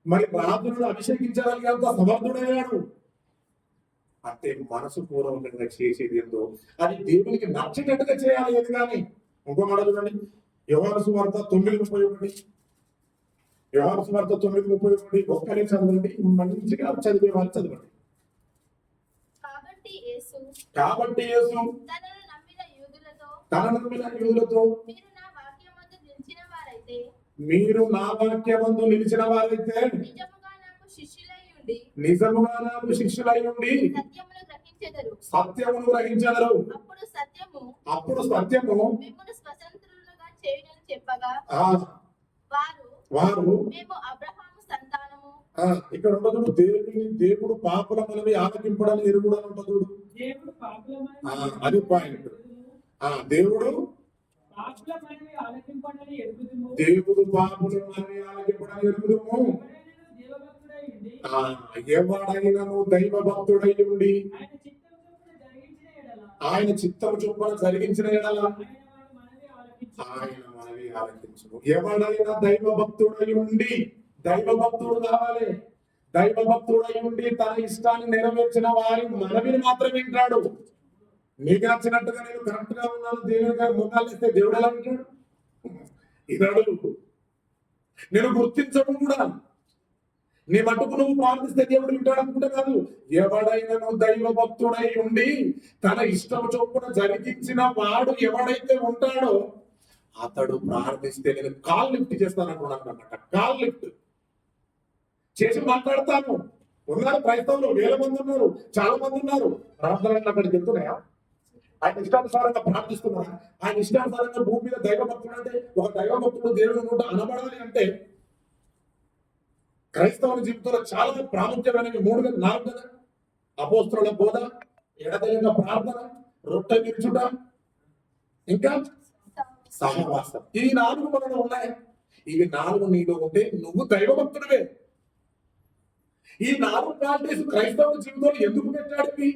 B: మరి ప్రార్థనను అభిషేకించగలిగేంత సమర్థుడయ్యాడు. అంటే మనసు పూర్వకంగా చేసేది ఏందో అది దేవునికి నచ్చేటట్టుగా చేయాలి. ఏది కానీ ఇంకో మాట చూడండి, యోహాను సువార్త 9:31. యోహాను సువార్త 9:31 ఒక్కరే చదవండి, మంచిగా చదివే వాళ్ళు చదవండి. కాబట్టి యేసు తనను నమ్మిన యూదులతో మీరు నా వాక్యమందు నిలిచిన వారైతే నిజముగా నాకు శిష్యులై ఉండి
C: గ్రహించెదరు.
B: సత్యమును గ్రహించెదరు.
C: అప్పుడు సత్యము
B: మిమ్మును
C: స్వతంత్రులుగా చేయునని చెప్పగా
B: ఆ, వారు
C: మేము అబ్రహాము సంతానము.
B: ఇక్కడ ఉండదు దేవుడు పాపుల మనవి ఆలకింపడని ఎరుగుడు అని ఉండదు.
D: దేవుడు పాపులమైన
B: అది పాయింట్. దేవుడు
D: పాపుల మనవి ఆలకింపడని ఎరుగుదుము.
B: దేవుడు పాపుల మనవి ఆలకింపడని ఎరుగుదుము. ఎవడైనను దైవ భక్తుడై ఉండి ఆయన చిత్తము చొప్పున జరిగించిన ఎడల ఆయన మనవి ఆలకించును. ఎవడైనా దైవ భక్తుడై ఉండి, దైవ భక్తుడు కావాలి, దైవ భక్తుడై ఉండి తన ఇష్టాన్ని నెరవేర్చిన వారి మనవిని మాత్రం వింటాడు. నీకు నచ్చినట్టుగా నేను కరెక్ట్ గా ఉన్నాను, దేవుని గారు ముఖాలు ఇస్తే దేవుడు ఎలా వింటాడు? ఇదాడు నేను గుర్తించడం కూడా. నీ మటుకు నువ్వు ప్రార్థిస్తే దేవుడు వింటాడు అనుకుంటే కాదు. ఎవడైనా దైవ భక్తుడై ఉండి తన ఇష్టం చొప్పున జరిగించిన వాడు ఎవడైతే ఉంటాడో అతడు ప్రార్థిస్తే నేను కాల్ లిఫ్ట్ చేస్తాను అనుకున్నాను అన్నమాట. కాల్ లిఫ్ట్ చేసి మాట్లాడతాను. ఉన్నారు క్రైస్తవులు, వేల మంది ఉన్నారు, చాలా మంది ఉన్నారు. ప్రార్థనలు అక్కడికి వెళ్తున్నాయా? ఆయన ఇష్టానుసారంగా ప్రార్థిస్తున్నారా? ఆయన ఇష్టానుసారంగా భూమి మీద దైవ భక్తుడు అంటే ఒక దైవ భక్తుడు దేవుని నోట అనబడాలి అంటే క్రైస్తవుల జీవితంలో చాలా ప్రాముఖ్యమైనవి 3 4 కదా. అపోస్తలుల బోధ, ఎడతెగక ప్రార్థన, రొట్టె విరుచుట, ఇంకా సహవాసం. ఈ 4 మనలో ఉన్నాయి. ఇవి 4 నీలో ఉంటే నువ్వు దైవ భక్తుడివే. ఈ 4 క్వాలిటీస్ క్రైస్తవ జీవితంలో ఎందుకు పెట్టాడు?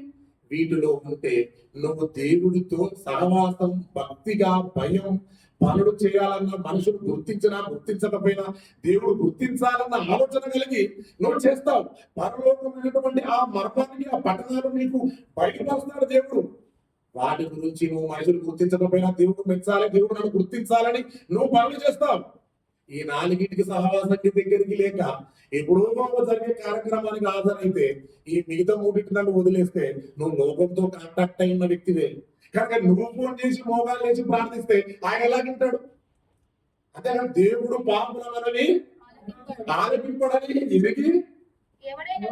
B: వీటిలో ఉంటే నువ్వు దేవుడితో సహవాసం, భక్తిగా, భయం, పనులు చేయాలన్న మనుషులు గుర్తించినా గుర్తించకపోయినా దేవుడు గుర్తించాలన్న ఆలోచన కలిగి నువ్వు చేస్తావు. పరలోకమైనటువంటి ఆ మర్మానికి, ఆ పట్టణాలు నీకు బయటపరుస్తాడు దేవుడు. వాటి గురించి నువ్వు మనుషులు గుర్తించకపోయినా దేవుడు మెచ్చాలి, దేవుడు నన్ను గుర్తించాలని నువ్వు పనులు చేస్తావు. ఈ 4టికి సహవాసానికి దగ్గరికి లేక ఎప్పుడో జరిగే కార్యక్రమానికి హాజరైతే ఈ మిగతా 3 నన్ను వదిలేస్తే నువ్వు లోకంతో కాంటాక్ట్ అయిన వ్యక్తివే. కనుక నువ్వు ఫోన్ చేసి మోగాలు లేచి ప్రార్థిస్తే ఆయన ఎలా తింటాడు? అంతేకాదు దేవుడు పాపుల మనవి ఆలకింపడని ఎరిగి ఎవడైనా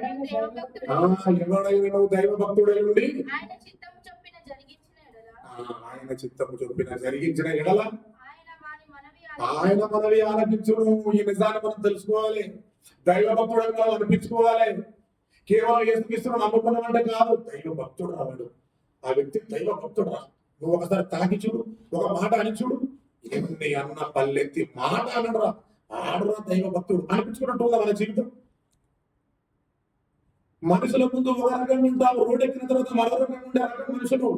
B: దైవ భక్తుడై ఉండి ఆయన చిత్తము చొప్పిన జరిగించిన ఎడల ఆయన మనవి ఆలకించును. ఈ నిజాన్ని మనం తెలుసుకోవాలి. దైవ భక్తుడు మనం అనిపించుకోవాలి. కేవలం యేసుక్రీస్తును నమ్ముకున్నామంటే కాదు, దైవ భక్తుడు రావాడు. ఆ వ్యక్తి దైవ భక్తుడు రా. నువ్వు ఒకసారి తాకి చూడు, ఒక మాట అని చూడు, ఎన్ని అన్న పల్లెత్తి మాట అనడురా, ఆడురా దైవ భక్తుడు అనిపించుకున్నట్టు మన జీవితం. మనుషుల ముందు ఒక రకంగా ఉంటావు, రోడ్ ఎక్కిన తర్వాత మరో రకంగా ఉండే రకం మనుషులు.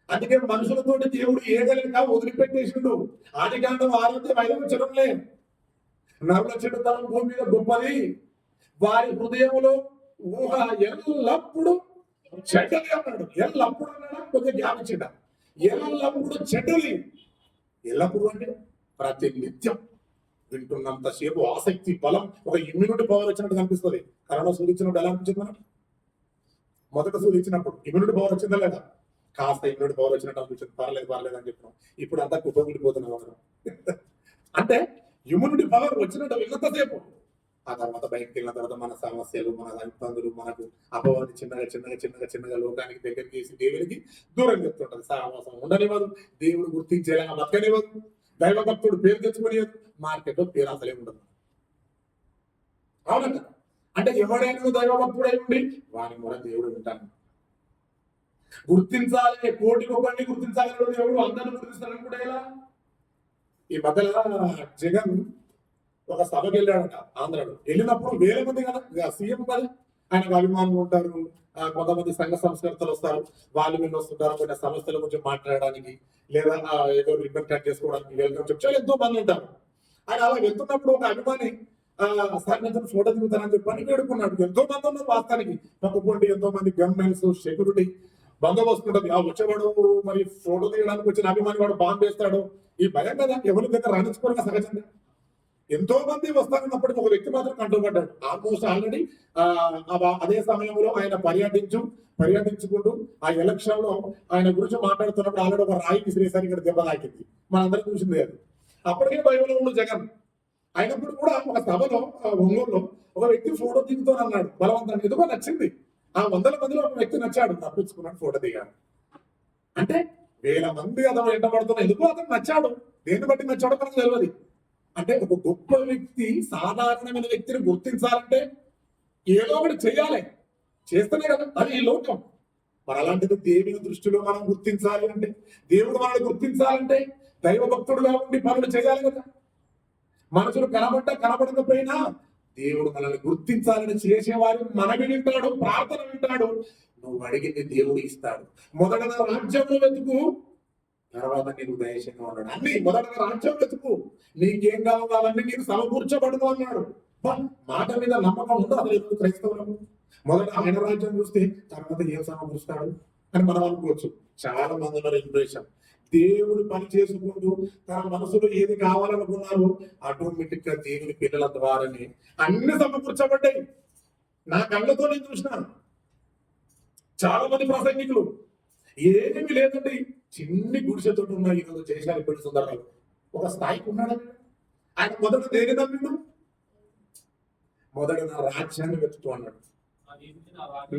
B: అందుకే మనుషులతోటి దేవుడు ఏగలిక వదిలిపెట్టేసిండు. ఆదికాండం 6వ వచనంలో నరుల చెడుతనం భూమి మీద గొప్పది, వారి హృదయంలో ఊహ ఎల్లప్పుడూ చెడ్డది అన్నాడు. ఎల్లప్పుడు అన్నాడా? కొద్దిగా జ్ఞాపించిండ. ఎల్లప్పుడు చెడ్డది. ఎల్లప్పుడు అంటే ప్రతి నిత్యం వింటున్నంతసేపు ఆసక్తి, బలం, ఒక ఇమ్యూనిటీ పవర్ వచ్చినట్టు కనిపిస్తుంది. కరోనా సూచించినప్పుడు ఎలా అనిపించింది మనకు? మొదట సూచించినప్పుడు ఇమ్యూనిటీ పవర్ వచ్చిందా లేదా? కాస్త ఇమ్యూనిటీ పవర్ వచ్చినట్టు అనిపించింది. పర్లేదు అని చెప్పినాం. ఇప్పుడు అంతా కుప్పగిడిపోతున్నాం మనం. అంటే ఇమ్యూనిటీ పవర్ వచ్చినట్టు విన్నంతసేపు, ఆ తర్వాత బయటకు వెళ్ళిన తర్వాత మన సమస్యలు, మన ఇబ్బందులు, మనకు అపవాది చిన్నగా లోకానికి దగ్గరికి చేసి దేవునికి దూరం చెప్తుంటది. సహవాసం ఉండనివ్వదు, దేవుడు గుర్తించేలా బతకనివ్వదు, దైవ భక్తుడు పేరు తెచ్చుకునేది, మార్కెట్లో పేరు అసలే ఉండదు. అవునంట. అంటే ఎవడైనా దైవ భక్తుడై ఉండి వాని కూడా దేవుడు వింటాను. గుర్తించాలి, కోటికి ఒకరిని గుర్తించాలి. దేవుడు అందరిని గుర్తిస్తాడు కూడా. ఎలా ఈ మధ్యలో జగన్ ఒక సభకి వెళ్ళాడట ఆంధ్రలో. వెళ్ళినప్పుడు వేల మంది కదా సీఎం కదా, ఆయనకు అభిమానులు ఉంటారు, కొంతమంది సంఘ సంస్కర్తలు వస్తారు, వాళ్ళు వీళ్ళు వస్తుంటారు కొన్ని సమస్యల గురించి మాట్లాడడానికి, లేదా ఏదో రిబ్బన్ కట్ చేసుకోవడానికి వెల్కమ్ చెప్పి ఎంతో మంది ఉంటారు. ఆయన అలా వెళ్తున్నప్పుడు ఒక అభిమాని సార్ ఫోటో దిగుతానని చెప్పని వేడుకున్నాడు. ఎంతో మంది ఉన్నారు వాస్తవానికి, పక్కపొంటి ఎంతో మంది గవర్నమెంట్స్, సెక్యూరిటీ బందోబస్తు ఉంటుంది. వచ్చేవాడు మరి ఫోటో దిగడానికి వచ్చిన అభిమాని వాడు బాంబు వేస్తాడు, ఈ భయం కదా ఎవరి దగ్గర రాణించుకోవడం సహజంగా. ఎంతో మంది వస్తానన్నప్పటికీ ఒక వ్యక్తి మాత్రం కంటపడ్డాడు. ఆల్మోస్ట్ ఆల్రెడీ అదే సమయంలో ఆయన పర్యటించుకుంటూ ఆ ఎలక్షన్ లో ఆయన గురించి మాట్లాడుతున్నప్పుడు ఆల్రెడీ ఒక రాయికి శ్రీసారి ఇక్కడ దెబ్బ తాకింది. మనందరం చూసింది అది. అప్పటికే భయంలో ఉండు జగన్. అయినప్పుడు కూడా ఒక సభలో ఒంగోలులో ఒక వ్యక్తి ఫోటో దిగుతానన్నాడు బలవంతంగా. ఎందుకో నచ్చింది. ఆ 100 మందిలో ఒక వ్యక్తి నచ్చాడు, తప్పించుకున్నాడు, ఫోటో దిగాడు. అంటే 1000 మంది అతను వెంటబడుతున్న ఎందుకు అతను నచ్చాడు, దేన్ని బట్టి నచ్చాడో మనకు తెలియదు. అంటే ఒక గొప్ప వ్యక్తి సాధారణమైన వ్యక్తిని గుర్తించాలంటే ఏదో ఒకటి చేయాలి, చేస్తేనే కదా అది ఈ లోకం. మరి అలాంటిది దేవుని దృష్టిలో మనం గుర్తించాలి అంటే, దేవుడు మనల్ని గుర్తించాలంటే దైవ భక్తుడుగా ఉండి పనులు చేయాలి కదా. మనుషులు కనబడకపోయినా దేవుడు మనల్ని గుర్తించాలని చేసేవారు మనవి వింటాడు, ప్రార్థన వింటాడు, నువ్వు అడిగింది దేవుడు ఇస్తాడు. మొదట నా రాజ్యంలో వెతుకు, తర్వాత నీకు దయచేయంగా ఉన్నాడు. అన్ని మొదట రాజ్యం వెతుకు, నీకేం కావాలో అవన్నీ నీకు సమకూర్చబడును అన్నాడు. మాట మీద నమ్మకం ఉందో అది లేదు క్రైస్తవులకు. మొదట ఆయన రాజ్యం చూస్తే తర్వాత ఏం సమకూరుస్తాడు అని మనం అనుకోవచ్చు. చాలా మంది ఉన్నారు ఇంప్రెషన్. దేవుడు పని చేసుకుంటూ తన మనసులో ఏది కావాలనుకున్నారో ఆటోమేటిక్ గా దేవుని పిల్లల ద్వారానే అన్ని సమకూర్చబడ్డాయి. నా కళ్ళతో నేను చూసినాను. చాలా మంది ప్రసంగికులు ఏమీ లేదండి, చిన్ని గుడిసెతో ఉన్న ఈరోజు జయశాలి పెట్టి సుందరరావు ఒక స్థాయికి ఉన్నాడు. ఆయన మొదట దేని నమ్మిండు, మొదట నా రాజ్యాన్ని వెతుకు అన్నాడు.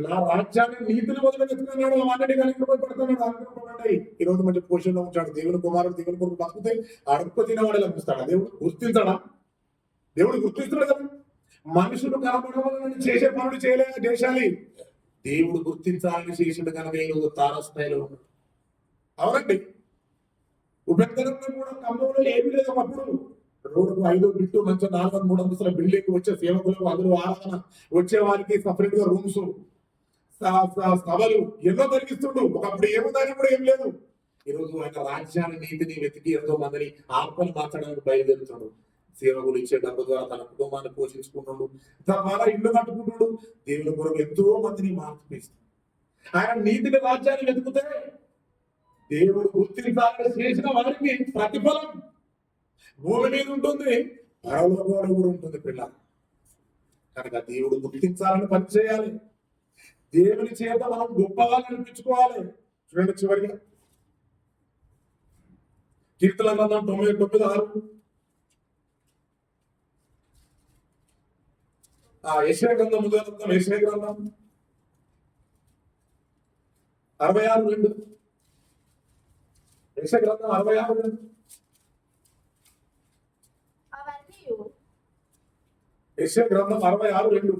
B: నా రాజ్యాన్ని నీతిని మొదలు వెతుకున్నాడు, అవన్నీ కలిగి పడుతున్నాడు, అనుకుంటున్నాడు. ఈ రోజు మంచి పోషణలో ఉంచాడు. దేవుని కుమారుడు దేవుని కొరకు బతుకుతే అడుక్కు తినేవాడు ఎలా చూస్తాడా? దేవుడు గుర్తించాడా? దేవుడు గుర్తిస్తాడు కదా. మనుషులు కనపడవాలని చేసే పనులు చేయలేక చేశాలి, దేవుడు గుర్తించాలని చేసిండు కనుక ఈరోజు తారస్థాయిలో ఉన్నాడు. అవునండి, ఉపేంద్రంలో కూడా ఖమ్మంలో ఏమీ లేదు. అప్పుడు రోడ్డుకు 5 బిట్టు మంచి 400-300 అంతస్తుల బిల్డింగ్ వచ్చే సేవకులకు అందులో ఆరాధన వచ్చే వారికి సపరేట్ గా రూమ్స్, సభలు ఎన్నో కలిగిస్తుండు. ఒకప్పుడు ఏముందని కూడా ఏం లేదు. ఈరోజు ఆయన రాజ్యాన్ని నీతిని వెతికి ఎంతో మందిని ఆత్మలు మార్చడానికి బయలుదేరుతాడు. సేవకులు ఇచ్చే డబ్బు ద్వారా తన కుటుంబాన్ని పోషించుకుంటున్నాడు, తద్వారా ఇల్లు కట్టుకుంటున్నాడు, దేవుని కొరకు ఎంతో మందిని మార్పిస్తాడు. ఆయన నీతిని రాజ్యాన్ని వెతుకుతే దేవుడు గుర్తించాలని చేసిన వారికి ప్రతిఫలం భూమి మీద ఉంటుంది, పరలోకంలో కూడా ఉంటుంది. పిల్ల కనుక దేవుడు గుర్తించాలని పని చేయాలి. దేవుని చేత మనం గొప్పగా అనిపించుకోవాలి. చూడండి చివరిగా కీర్తన గ్రంథం 99:6, యెషయా గ్రంథం ముందు యెషయా గ్రంథం 66:2, యెషయా గ్రంథం 66:2. యెషయా గ్రంథం 66:2.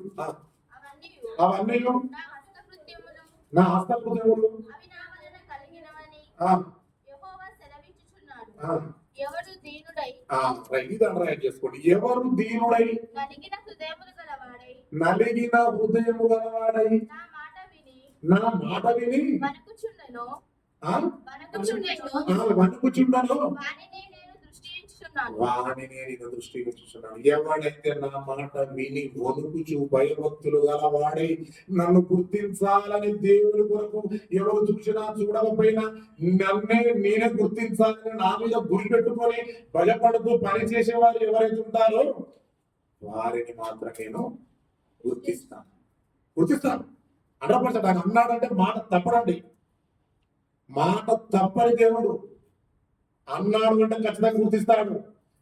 B: అవన్నీ నా హస్తకృత్యములు
C: ఎవరు దీనుడై
B: చేసుకోండి. ఎవరు దీనుడై
C: నలిగిన హృదయములు గలవాడై
B: నా మాట విని
C: వణకుచుండెను
B: వాణిని నేను దృష్టి ఉంచుచున్నాను. ఎవడైతే నా మాట విని వణుకుచు భయభక్తులు గలవాడై నన్ను గుర్తించాలని దేవుని కొరకు ఎవరు చూసినా చూడకపోయినా నేనే గుర్తించాలని నా మీద గురి పెట్టుకొని భయపడుతూ పని చేసేవారు ఎవరైతే ఉంటారో వారిని మాత్రం నేను గుర్తిస్తాను. 100%. ఆయన అన్నాడంటే మాట తప్పడండి. మాట తప్పని దేవుడు అన్నాడు అంటే ఖచ్చితంగా గుర్తిస్తాడు.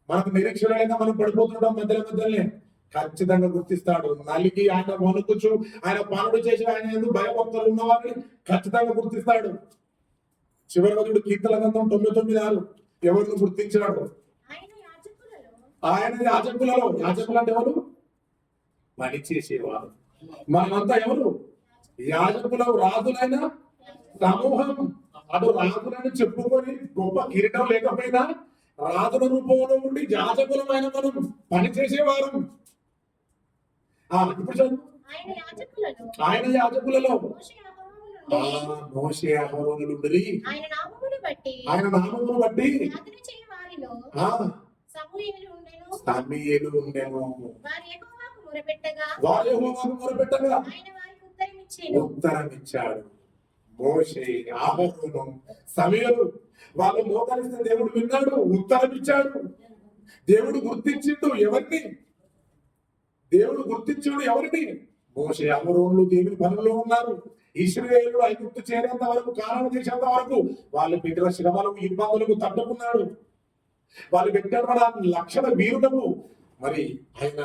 B: మనకు నిరీక్షణ మనం పడిపోతుంటాం మధ్యలోనే, ఖచ్చితంగా గుర్తిస్తాడు. నలిగి ఆయన వణుకుచు ఆయన పనులు చేసి ఆయన ఎందుకు భయభక్తులు ఉన్నవారిని ఖచ్చితంగా గుర్తిస్తాడు. చివరి రోజుడు కీర్తన గ్రంథం 99:6 ఎవరిని గుర్తించాడు? ఆయన యాజకులలో. యాజకులు అంటే ఎవరు? పని చేసేవారు. మనమంతా ఎవరు? యాజకులు, రాజులైన సమూహం. అటు రాజులని చెప్పుకొని గొప్ప కిరీటం లేకపోయినా రాజుల రూపంలో ఉండి యాజకులమైన మనం పని చేసేవారు. ఇప్పుడు ఆయన యాజకులలో మోషే అహరోనులు ఆయన నామమును బట్టి సమూయేలు ఉండెను. వారు యెహోవాకు మొరపెట్టగా ఉత్తరం ఇచ్చాడు. మోషే, అహరోను, సమూయేలు వాళ్ళు మోకరిస్తే దేవుడు విన్నాడు, ఉత్తరం ఇచ్చాడు. దేవుడు గుర్తించిండు ఎవరిని? దేవుడు గుర్తించాడు ఎవరిని? మోషే, అహరోనులు దేవుని పనుల్లో ఉన్నారు. ఇశ్రాయేలు ఐగుప్తు చేరేంత వరకు, కానాను చేసేంత వరకు వాళ్ళు పెట్టిన శ్రమలకు ఇబ్బందులకు తట్టుకున్నాడు. వాళ్ళు పెట్టిన లక్షల వీరులకు మరి ఆయన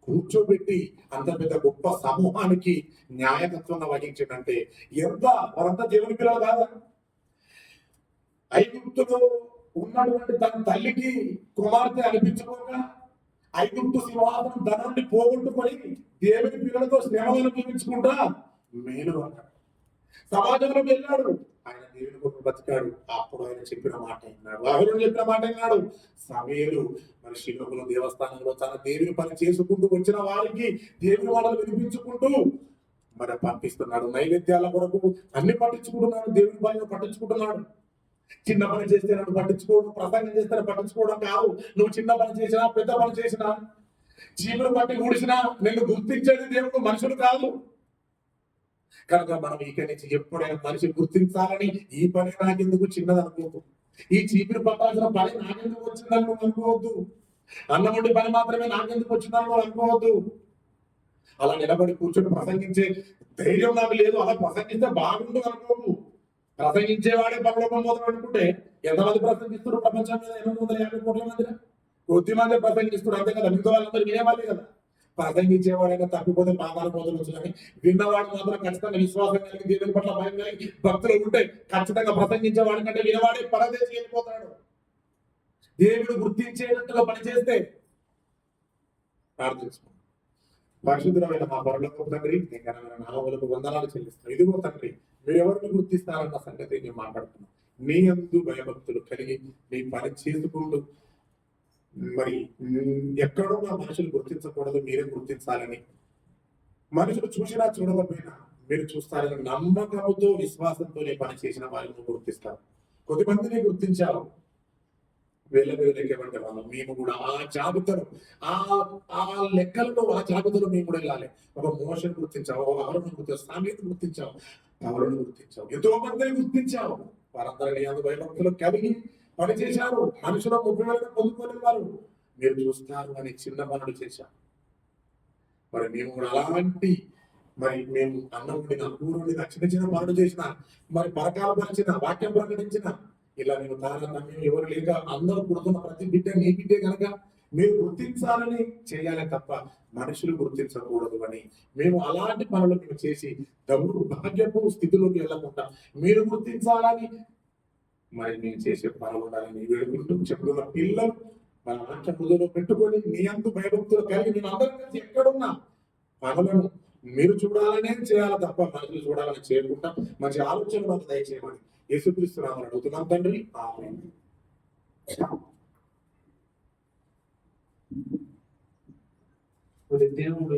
B: కూర్చోబెట్టి అంత పెద్ద గొప్ప సమూహానికి న్యాయకత్వంగా వహించిందంటే ఎంత వారంతా దేవుని పిల్లలు కాదా? ఐగుప్తులో ఉన్నటువంటి తన తల్లికి కుమార్తె అనిపించుకోగా ఐగుప్తు సింహాసనం ధనాన్ని పోగొట్టుకొని దేవుని పిల్లలతో శ్రమలు అనుభవించుకుంటా మేలు అన్నాడు. సమాజంలోకి వెళ్ళాడు, ఆయన దేవుని కొరకు బతికాడు. అప్పుడు ఆయన చెప్పిన మాట విన్నాడు, అహరోను చెప్పిన మాట విన్నాడు. సమూయేలు మరి శిలోహులో దేవస్థానంలో తన దేవుని పని చేసుకుంటూ వచ్చిన వారికి దేవుని వాళ్ళని వినిపించుకుంటూ మరి పంపిస్తున్నాడు. నైవేద్యాల కొరకు అన్ని పట్టించుకుంటున్నాడు, దేవుని పనిని పట్టించుకుంటున్నాడు. చిన్న పని చేస్తే నన్ను పట్టించుకోవడం, ప్రసంగం చేస్తే పట్టించుకోవడం కాదు. నువ్వు చిన్న పని చేసినా పెద్ద పని చేసినా చీపురు పట్టి ఊడిసినా నిన్ను గుర్తించేది దేవుడు, మనుషులు కాదు. కనుక మనం ఇక్కడి నుంచి ఎప్పుడైనా మనిషి గుర్తించాలని ఈ పని నాకెందుకు చిన్నది అనుకోవద్దు, ఈ చీపురు పట్టాల్సిన పని నాకెందుకు వచ్చిందని నువ్వు అనుకోవద్దు, అన్నం వండి పని మాత్రమే నాకెందుకు వచ్చిందని నువ్వు అనుకోవద్దు. అలా నిలబడి కూర్చొని ప్రసంగించే ధైర్యం నాకు లేదు, అలా ప్రసంగిస్తే బాగుండు అనుకోవు. ప్రసంగించేవాడే పరలోకం మొదలు అనుకుంటే ఎంతమంది ప్రసంగిస్తారు ప్రపంచం మీద? 850 కోట్ల మంది, కొద్ది మంది ప్రసంగిస్తారు అంతే కదా, మిగతా వాళ్ళందరూ వినేవాళ్ళే కదా. ప్రసంగించేవాడైనా తప్పిపోతే పాదాల పోతలు వచ్చుదని, విన్నవాడు మాత్రం ఖచ్చితంగా విశ్వాసం కలిగి దేవుని పట్ల భయం కలిగి భక్తులు ఉంటే ఖచ్చితంగా ప్రసంగించేవాడి కంటే వినవాడే పరదేశి వెళ్ళిపోతాడు. దేవుడు గుర్తించేటట్టుగా పనిచేస్తే ప్రార్థించుకో. పరిశుద్ధమైన మా పరలోకపు తండ్రి, నీ ఘనమైన నామములకు వందనాలు చెల్లిస్తున్నాం. ఇదిగో తండ్రి, మీరు ఎవరిని గుర్తిస్తారన్న సంగతి నేను మాట్లాడుతున్నాం. మీ యందు భయభక్తులు కలిగి మీ పని చేసుకుంటూ మరి ఎక్కడో నా మనుషులు గుర్తించకూడదు, మీరే గుర్తించాలని, మనుషులు చూసినా చూడకపోయినా మీరు చూస్తారని నమ్మకంతో విశ్వాసంతో పని చేసిన వారిని గుర్తిస్తారు. కొద్దిమందిని గుర్తించారు, వేల లెక్కబడ్డ వాళ్ళం మేము కూడా ఆ జాబితాను ఆ లెక్కలలో ఆ జాబితాలో మేము కూడా వెళ్ళాలి. ఒక మోషన్ గుర్తించావు, ఒక అహరోను గుర్తించావు, సామ్యతను గుర్తించావు, పౌలును గుర్తించావు, ఎంతో మందిని గుర్తించావు. వారందరినీ అందు భయభక్తులు కలిగి పనిచేశారు. మనుషుల 30,000 పొందుకోని వారు మీరు చూస్తారు అని చిన్న పనులు చేశారు. మరి మేము కూడా అలాంటి మరి మేము అన్నం వండిన, కూర వండిన, చిన్న చిన్న పనులు చేసిన, మరి పరకాలు పరిచిన, వాక్యం ప్రకటించిన, ఇలా మేము తారన్నా మేము ఎవరు లేక అందరూ పుడుతున్న ప్రతి బిడ్డ నీ బిడ్డే కనుక మీరు గుర్తించాలని చేయాలి తప్ప మనుషులు గుర్తించకూడదు అని మేము అలాంటి పనులు మేము చేసి భాగ్యపు స్థితిలోకి వెళ్ళకుండా మీరు గుర్తించాలని మరి మేము చేసే పనులు ఉండాలని వేడుకుంటూ చెప్తున్న పిల్లలు మన ఆంక్ష హృదయంలో పెట్టుకొని మీ అందు భయభక్తులు కలిగి మేము అందరం కలిసి ఎక్కడున్నా పనులను మీరు చూడాలనే చేయాలి తప్ప మనుషులు చూడాలని చేయకుండా మంచి ఆలోచన మాకు దయచేయమని యేసుక్రీస్తు నామమున అడుగుతున్నాం తండ్రి, ఆమేన్.
A: మరి దేవుడు